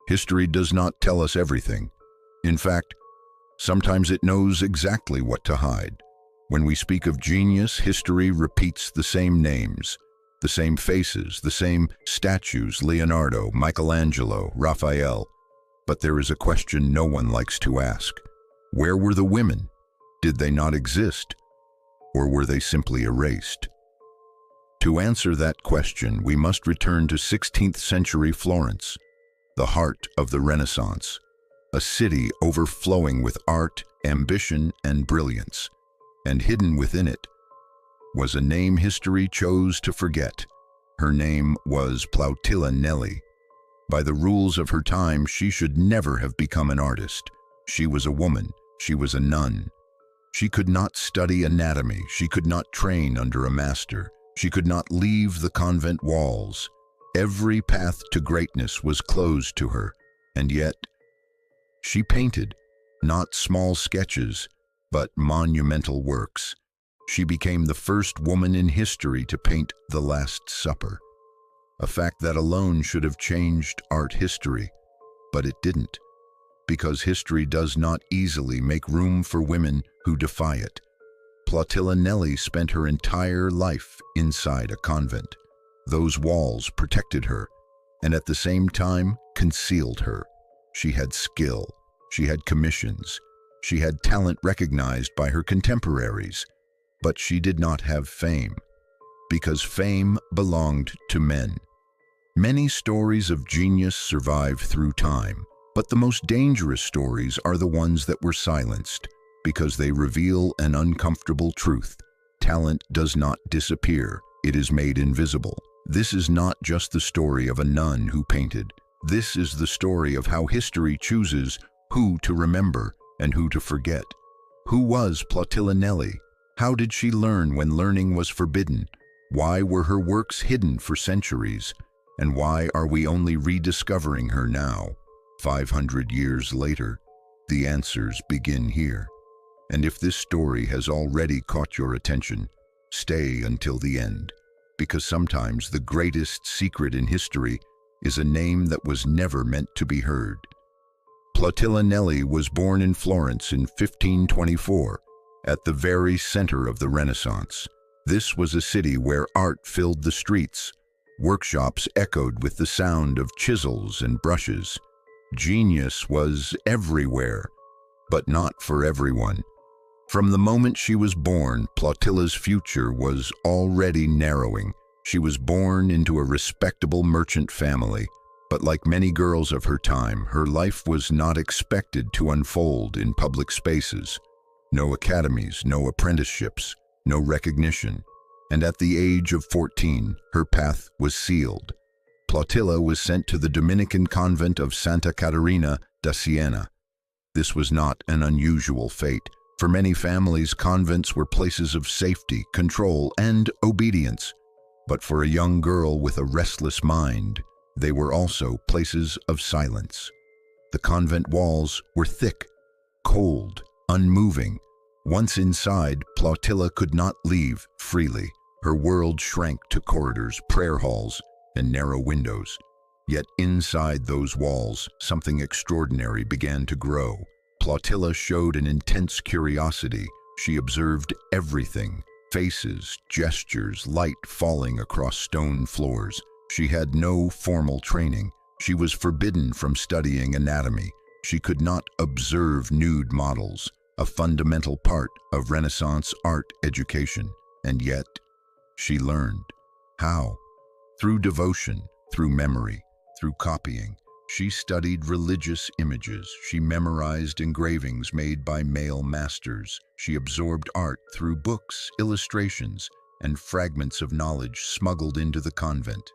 History does not tell us everything. In fact, sometimes it knows exactly what to hide. When we speak of genius, history repeats the same names, the same faces, the same statues: Leonardo, Michelangelo, Raphael. But there is a question no one likes to ask. Where were the women? Did they not exist? Or were they simply erased? To answer that question, we must return to 16th century Florence, the heart of the Renaissance, a city overflowing with art, ambition, and brilliance. And hidden within it was a name history chose to forget. Her name was Plautilla Nelli. By the rules of her time, she should never have become an artist. She was a woman. She was a nun. She could not study anatomy. She could not train under a master. She could not leave the convent walls. Every path to greatness was closed to her, and yet she painted, not small sketches, but monumental works. She became the first woman in history to paint the Last Supper, a fact that alone should have changed art history, but it didn't, because history does not easily make room for women who defy it. Plautilla Nelli spent her entire life inside a convent. Those walls protected her, and at the same time concealed her. She had skill, she had commissions, she had talent recognized by her contemporaries, but she did not have fame, because fame belonged to men. Many stories of genius survive through time, but the most dangerous stories are the ones that were silenced, because they reveal an uncomfortable truth. Talent does not disappear, it is made invisible. This is not just the story of a nun who painted. This is the story of how history chooses who to remember and who to forget. Who was Plautilla Nelli? How did she learn when learning was forbidden? Why were her works hidden for centuries? And why are we only rediscovering her now, 500 years later? The answers begin here. And if this story has already caught your attention, stay until the end, because sometimes the greatest secret in history is a name that was never meant to be heard. Plautilla Nelli was born in Florence in 1524, at the very center of the Renaissance. This was a city where art filled the streets. Workshops echoed with the sound of chisels and brushes. Genius was everywhere, but not for everyone. From the moment she was born, Plautilla's future was already narrowing. She was born into a respectable merchant family, but like many girls of her time, her life was not expected to unfold in public spaces. No academies, no apprenticeships, no recognition. And at the age of 14, her path was sealed. Plautilla was sent to the Dominican convent of Santa Caterina da Siena. This was not an unusual fate. For many families, convents were places of safety, control, and obedience. But for a young girl with a restless mind, they were also places of silence. The convent walls were thick, cold, unmoving. Once inside, Plautilla could not leave freely. Her world shrank to corridors, prayer halls, and narrow windows. Yet inside those walls, something extraordinary began to grow. Plautilla showed an intense curiosity. She observed everything: faces, gestures, light falling across stone floors. She had no formal training. She was forbidden from studying anatomy. She could not observe nude models, a fundamental part of Renaissance art education. And yet, she learned. How? Through devotion, through memory, through copying. She studied religious images. She memorized engravings made by male masters. She absorbed art through books, illustrations, and fragments of knowledge smuggled into the convent.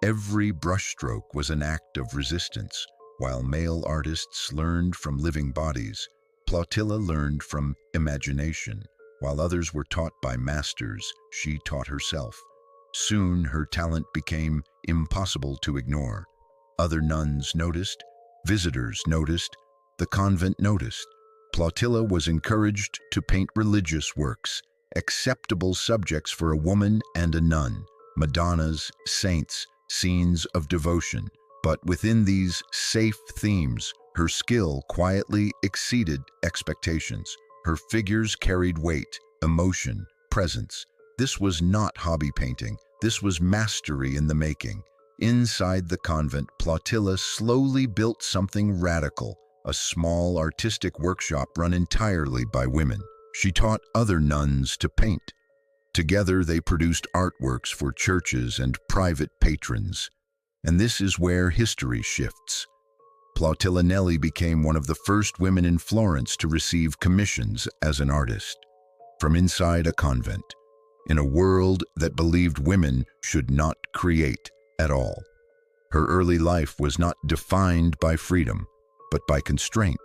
Every brushstroke was an act of resistance. While male artists learned from living bodies, Plautilla learned from imagination. While others were taught by masters, she taught herself. Soon her talent became impossible to ignore. Other nuns noticed, visitors noticed, the convent noticed. Plautilla was encouraged to paint religious works, acceptable subjects for a woman and a nun: Madonnas, saints, scenes of devotion. But within these safe themes, her skill quietly exceeded expectations. Her figures carried weight, emotion, presence. This was not hobby painting. This was mastery in the making. Inside the convent, Plautilla slowly built something radical, a small artistic workshop run entirely by women. She taught other nuns to paint. Together they produced artworks for churches and private patrons. And this is where history shifts. Plautilla Nelli became one of the first women in Florence to receive commissions as an artist. From inside a convent, in a world that believed women should not create at all. Her early life was not defined by freedom, but by constraint.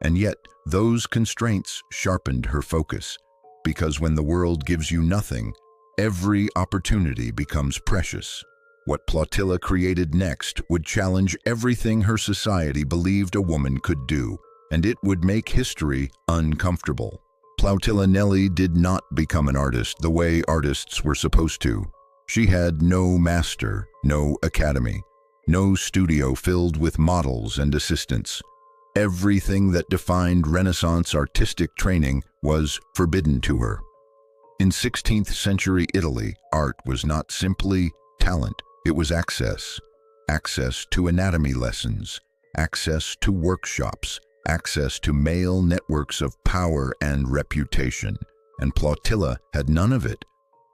And yet, those constraints sharpened her focus, because when the world gives you nothing, every opportunity becomes precious. What Plautilla created next would challenge everything her society believed a woman could do, and it would make history uncomfortable. Plautilla Nelli did not become an artist the way artists were supposed to. She had no master, no academy, no studio filled with models and assistants. Everything that defined Renaissance artistic training was forbidden to her. In 16th century Italy, art was not simply talent, it was access. Access to anatomy lessons, access to workshops, access to male networks of power and reputation. And Plautilla had none of it.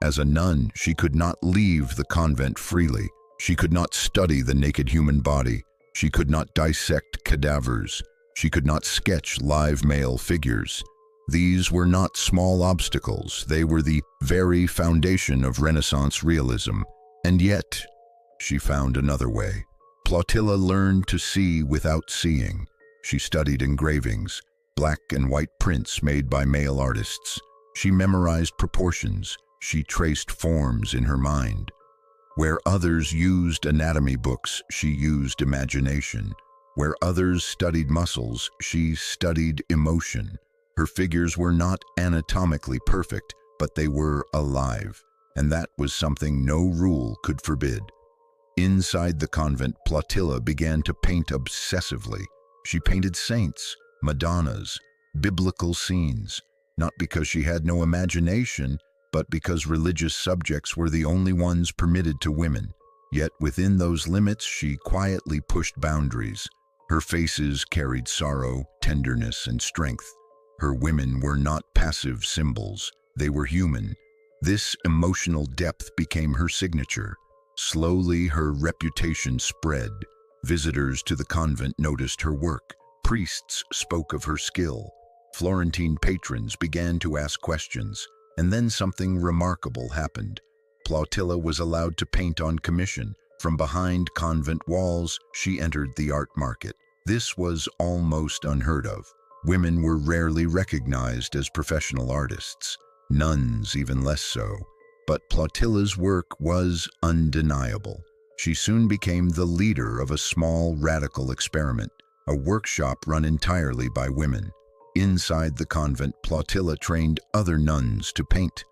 As a nun, she could not leave the convent freely. She could not study the naked human body. She could not dissect cadavers. She could not sketch live male figures. These were not small obstacles. They were the very foundation of Renaissance realism. And yet, she found another way. Plautilla learned to see without seeing. She studied engravings, black and white prints made by male artists. She memorized proportions. She traced forms in her mind. Where others used anatomy books, she used imagination. Where others studied muscles, she studied emotion. Her figures were not anatomically perfect, but they were alive, and that was something no rule could forbid. Inside the convent, Plautilla began to paint obsessively. She painted saints, Madonnas, biblical scenes, not because she had no imagination, but because religious subjects were the only ones permitted to women. Yet within those limits, she quietly pushed boundaries. Her faces carried sorrow, tenderness, and strength. Her women were not passive symbols, they were human. This emotional depth became her signature. Slowly, her reputation spread. Visitors to the convent noticed her work. Priests spoke of her skill. Florentine patrons began to ask questions. And then something remarkable happened. Plautilla was allowed to paint on commission. From behind convent walls, she entered the art market. This was almost unheard of. Women were rarely recognized as professional artists. Nuns even less so. But Plautilla's work was undeniable. She soon became the leader of a small radical experiment, a workshop run entirely by women. Inside the convent, Plautilla trained other nuns to paint.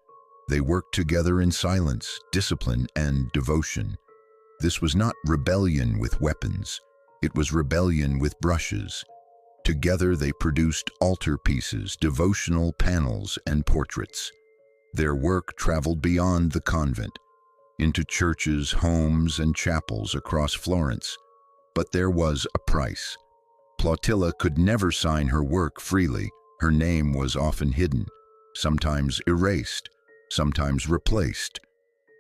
They worked together in silence, discipline, and devotion. This was not rebellion with weapons. It was rebellion with brushes. Together they produced altarpieces, devotional panels, and portraits. Their work traveled beyond the convent, into churches, homes, and chapels across Florence. But there was a price. Plautilla could never sign her work freely. Her name was often hidden, sometimes erased, sometimes replaced,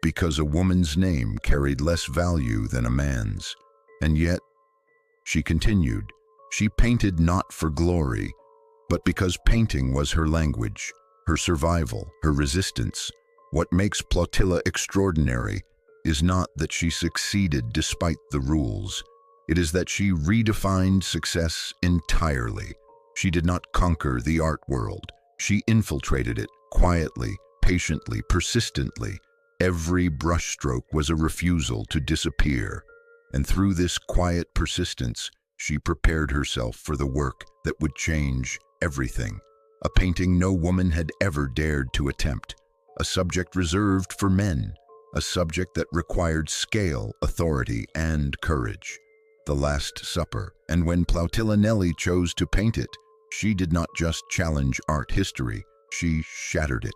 because a woman's name carried less value than a man's. And yet, she continued. She painted not for glory, but because painting was her language, her survival, her resistance. What makes Plautilla extraordinary is not that she succeeded despite the rules. It is that she redefined success entirely. She did not conquer the art world. She infiltrated it quietly, patiently, persistently. Every brushstroke was a refusal to disappear. And through this quiet persistence, she prepared herself for the work that would change everything. A painting no woman had ever dared to attempt. A subject reserved for men. A subject that required scale, authority, and courage. The Last Supper, and when Plautilla Nelli chose to paint it, she did not just challenge art history, she shattered it.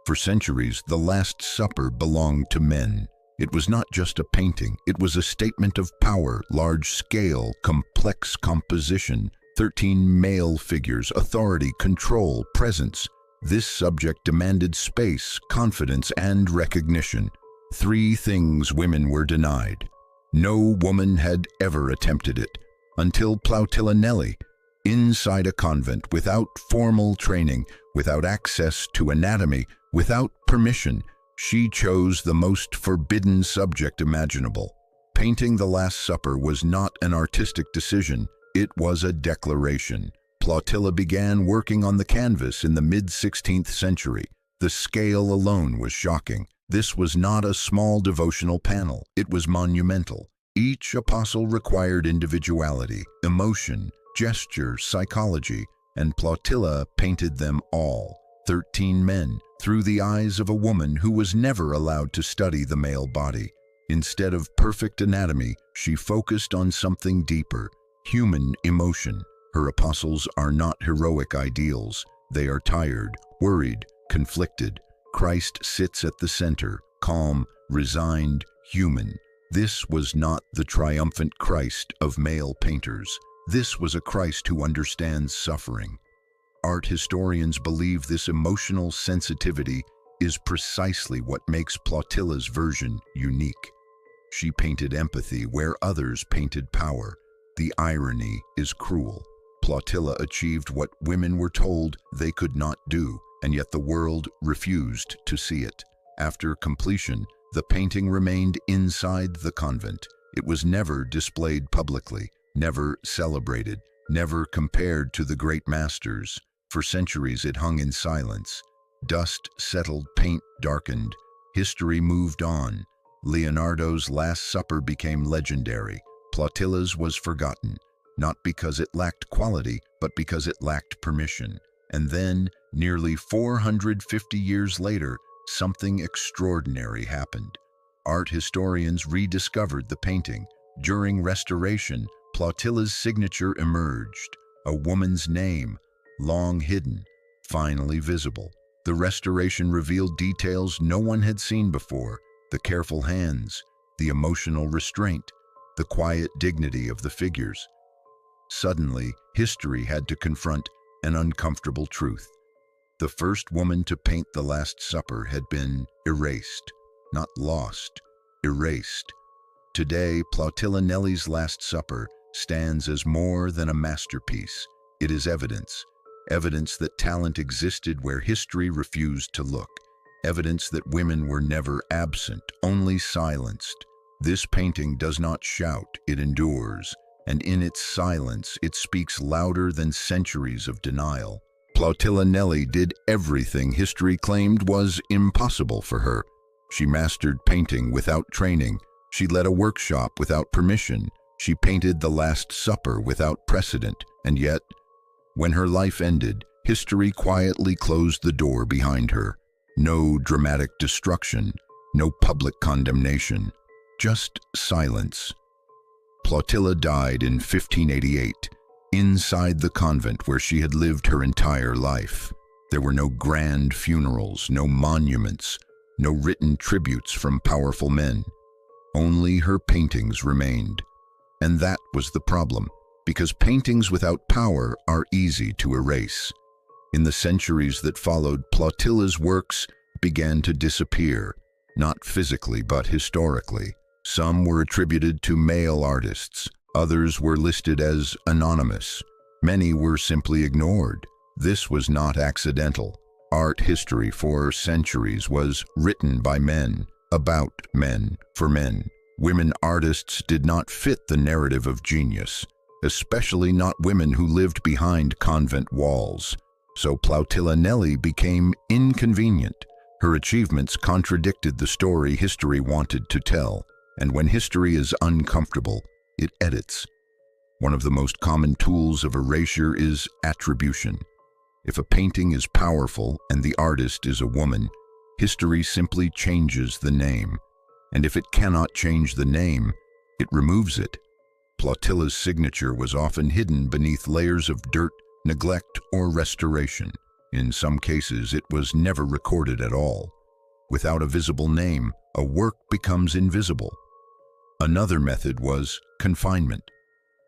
For centuries, The Last Supper belonged to men. It was not just a painting, it was a statement of power, large-scale, complex composition, 13 male figures, authority, control, presence. This subject demanded space, confidence, and recognition. 3 things women were denied. No woman had ever attempted it, until Plautilla Nelli, inside a convent, without formal training, without access to anatomy, without permission, she chose the most forbidden subject imaginable. Painting The Last Supper was not an artistic decision, it was a declaration. Plautilla began working on the canvas in the mid-16th century. The scale alone was shocking. This was not a small devotional panel, it was monumental. Each apostle required individuality, emotion, gesture, psychology, and Plautilla painted them all, 13 men, through the eyes of a woman who was never allowed to study the male body. Instead of perfect anatomy, she focused on something deeper, human emotion. Her apostles are not heroic ideals. They are tired, worried, conflicted. Christ sits at the center, calm, resigned, human. This was not the triumphant Christ of male painters. This was a Christ who understands suffering. Art historians believe this emotional sensitivity is precisely what makes Plautilla's version unique. She painted empathy where others painted power. The irony is cruel. Plautilla achieved what women were told they could not do, and yet the world refused to see it. After completion, the painting remained inside the convent. It was never displayed publicly, never celebrated, never compared to the great masters. For centuries it hung in silence. Dust settled, paint darkened. History moved on. Leonardo's Last Supper became legendary. Plautilla's was forgotten, not because it lacked quality, but because it lacked permission. And then, nearly 450 years later, something extraordinary happened. Art historians rediscovered the painting. During restoration, Plautilla's signature emerged, a woman's name, long hidden, finally visible. The restoration revealed details no one had seen before: the careful hands, the emotional restraint, the quiet dignity of the figures. Suddenly, history had to confront an uncomfortable truth. The first woman to paint The Last Supper had been erased, not lost, erased. Today, Plautilla Nelli's Last Supper stands as more than a masterpiece. It is evidence that talent existed where history refused to look, evidence that women were never absent, only silenced. This painting does not shout, it endures, and in its silence it speaks louder than centuries of denial. Plautilla Nelli did everything history claimed was impossible for her. She mastered painting without training. She led a workshop without permission. She painted The Last Supper without precedent. And yet, when her life ended, history quietly closed the door behind her. No dramatic destruction, no public condemnation, just silence. Plautilla died in 1588. Inside the convent where she had lived her entire life. There were no grand funerals, no monuments, no written tributes from powerful men. Only her paintings remained. And that was the problem, because paintings without power are easy to erase. In the centuries that followed, Plautilla's works began to disappear, not physically but historically. Some were attributed to male artists. Others were listed as anonymous. Many were simply ignored. This was not accidental. Art history for centuries was written by men, about men, for men. Women artists did not fit the narrative of genius, especially not women who lived behind convent walls. So Plautilla Nelli became inconvenient. Her achievements contradicted the story history wanted to tell. And when history is uncomfortable, it edits. One of the most common tools of erasure is attribution. If a painting is powerful and the artist is a woman, history simply changes the name. And if it cannot change the name, it removes it. Plautilla's signature was often hidden beneath layers of dirt, neglect, or restoration. In some cases, it was never recorded at all. Without a visible name, a work becomes invisible. Another method was confinement.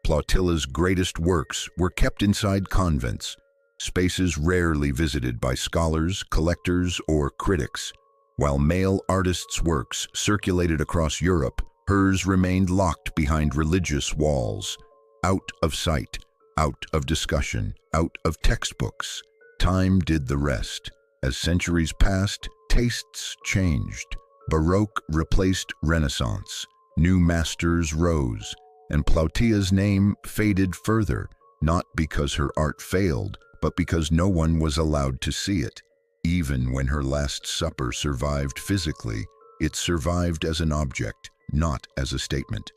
Plautilla's greatest works were kept inside convents, spaces rarely visited by scholars, collectors, or critics. While male artists' works circulated across Europe, hers remained locked behind religious walls, out of sight, out of discussion, out of textbooks. Time did the rest. As centuries passed, tastes changed. Baroque replaced Renaissance. New masters rose, and Plautilla's name faded further, not because her art failed, but because no one was allowed to see it. Even when her Last Supper survived physically, it survived as an object, not as a statement.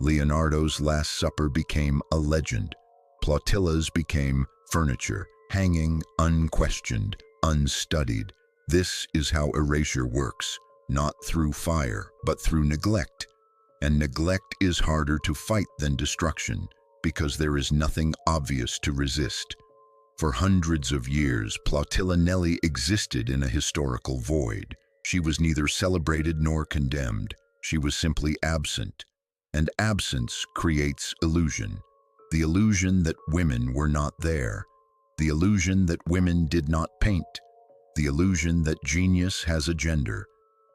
Leonardo's Last Supper became a legend. Plautilla's became furniture, hanging, unquestioned, unstudied. This is how erasure works, not through fire, but through neglect. And neglect is harder to fight than destruction, because there is nothing obvious to resist. For hundreds of years, Plautilla Nelli existed in a historical void. She was neither celebrated nor condemned. She was simply absent. And absence creates illusion. The illusion that women were not there. The illusion that women did not paint. The illusion that genius has a gender.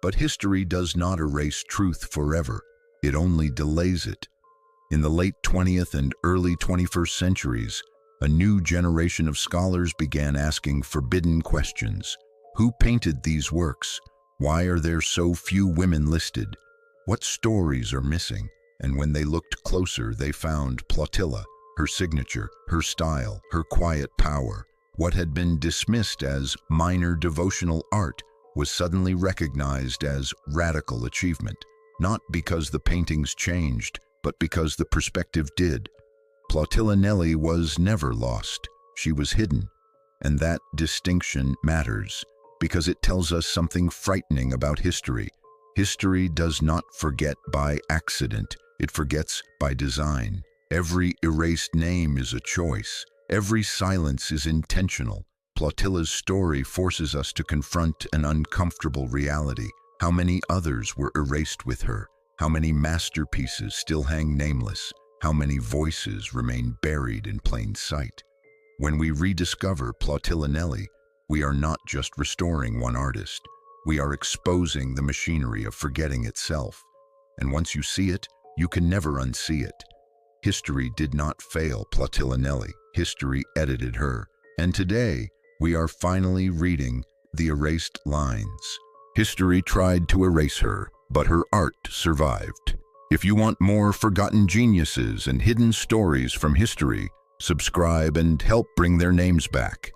But history does not erase truth forever. It only delays it. In the late 20th and early 21st centuries, a new generation of scholars began asking forbidden questions. Who painted these works? Why are there so few women listed? What stories are missing? And when they looked closer, they found Plautilla, her signature, her style, her quiet power. What had been dismissed as minor devotional art was suddenly recognized as radical achievement, not because the paintings changed, but because the perspective did. Plautilla Nelli was never lost. She was hidden. And that distinction matters, because it tells us something frightening about history. History does not forget by accident. It forgets by design. Every erased name is a choice. Every silence is intentional. Plautilla's story forces us to confront an uncomfortable reality. How many others were erased with her? How many masterpieces still hang nameless? How many voices remain buried in plain sight? When we rediscover Plautilla Nelli, we are not just restoring one artist. We are exposing the machinery of forgetting itself. And once you see it, you can never unsee it. History did not fail Plautilla Nelli. History edited her. And today, we are finally reading the erased lines. History tried to erase her, but her art survived. If you want more forgotten geniuses and hidden stories from history, subscribe and help bring their names back.